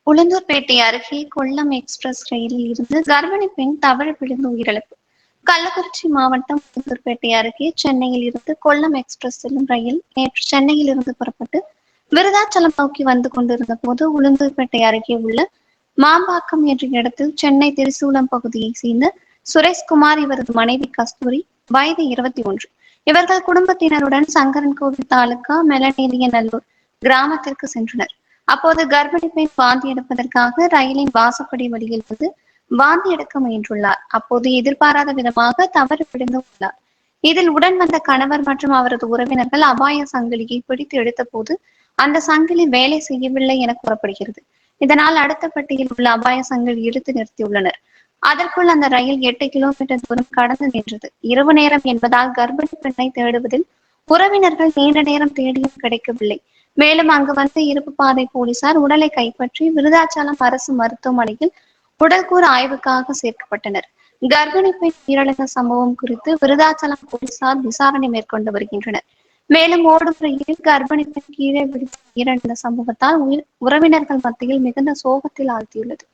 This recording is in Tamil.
உளுந்தூர்பேட்டை அருகே கொல்லம் எக்ஸ்பிரஸ் ரயிலில் இருந்து கர்ப்பிணி பெண் தவறி விழுந்து உயிரிழப்பு. கள்ளக்குறிச்சி மாவட்டம் உளுந்தூர்பேட்டை அருகே சென்னையில் இருந்து கொல்லம் எக்ஸ்பிரஸ் செல்லும் ரயில் நேற்று சென்னையில் இருந்து புறப்பட்டு விருதாச்சலம் நோக்கி வந்து கொண்டிருந்த போது உளுந்தூர்பேட்டை அருகே உள்ள மாம்பாக்கம் என்ற இடத்தில் சென்னை திரிசூலம் பகுதியை சேர்ந்த சுரேஷ்குமார், இவரது மனைவி கஸ்தூரி, வயது 21. இவர்கள் குடும்பத்தினருடன் சங்கரன்கோவில் தாலுகா மெலநேரியநல்லூர் கிராமத்திற்கு சென்றனர். அப்போது கர்ப்பிணி பெண் வாந்தி எடுப்பதற்காக ரயிலின் வாசப்படி வழியில் வந்து வாந்தி எடுக்க முயன்றுள்ளார். அப்போது எதிர்பாராத விதமாக தவறு விழுந்து உள்ளார். இதில் உடன் வந்த கணவர் மற்றும் அவரது உறவினர்கள் அபாய சங்கிலியை பிடித்து எடுத்த போது அந்த சங்கிலி வேலை செய்யவில்லை என கூறப்படுகிறது. இதனால் அடுத்த பெட்டியில் உள்ள அபாய சங்கிலி இழுத்து நிறுத்தியுள்ளனர். அதற்குள் அந்த ரயில் 8 கிலோமீட்டர் தூரம் கடந்து நின்றது. இரவு நேரம் என்பதால் கர்ப்பிணி பெண்ணை தேடுவதில் உறவினர்கள் நீண்ட நேரம் தேடியும் கிடைக்கவில்லை. மேலும் அங்கு வந்த இருப்பு பாதை போலீசார் உடலை கைப்பற்றி விருதாச்சலம் அரசு மருத்துவமனையில் உடல்கூறு ஆய்வுக்காக சேர்க்கப்பட்டனர். கர்ப்பிணி பெண் உயிரிழந்த சம்பவம் குறித்து விருதாச்சலம் போலீசார் விசாரணை மேற்கொண்டு வருகின்றனர். மேலும் ஓடும் ரயிலில் கர்ப்பிணி பெண் கீழே விழுந்து உயிரிழந்த சம்பவத்தால் உறவினர்கள் மத்தியில் மிகுந்த சோகத்தில் ஆழ்த்தியுள்ளது.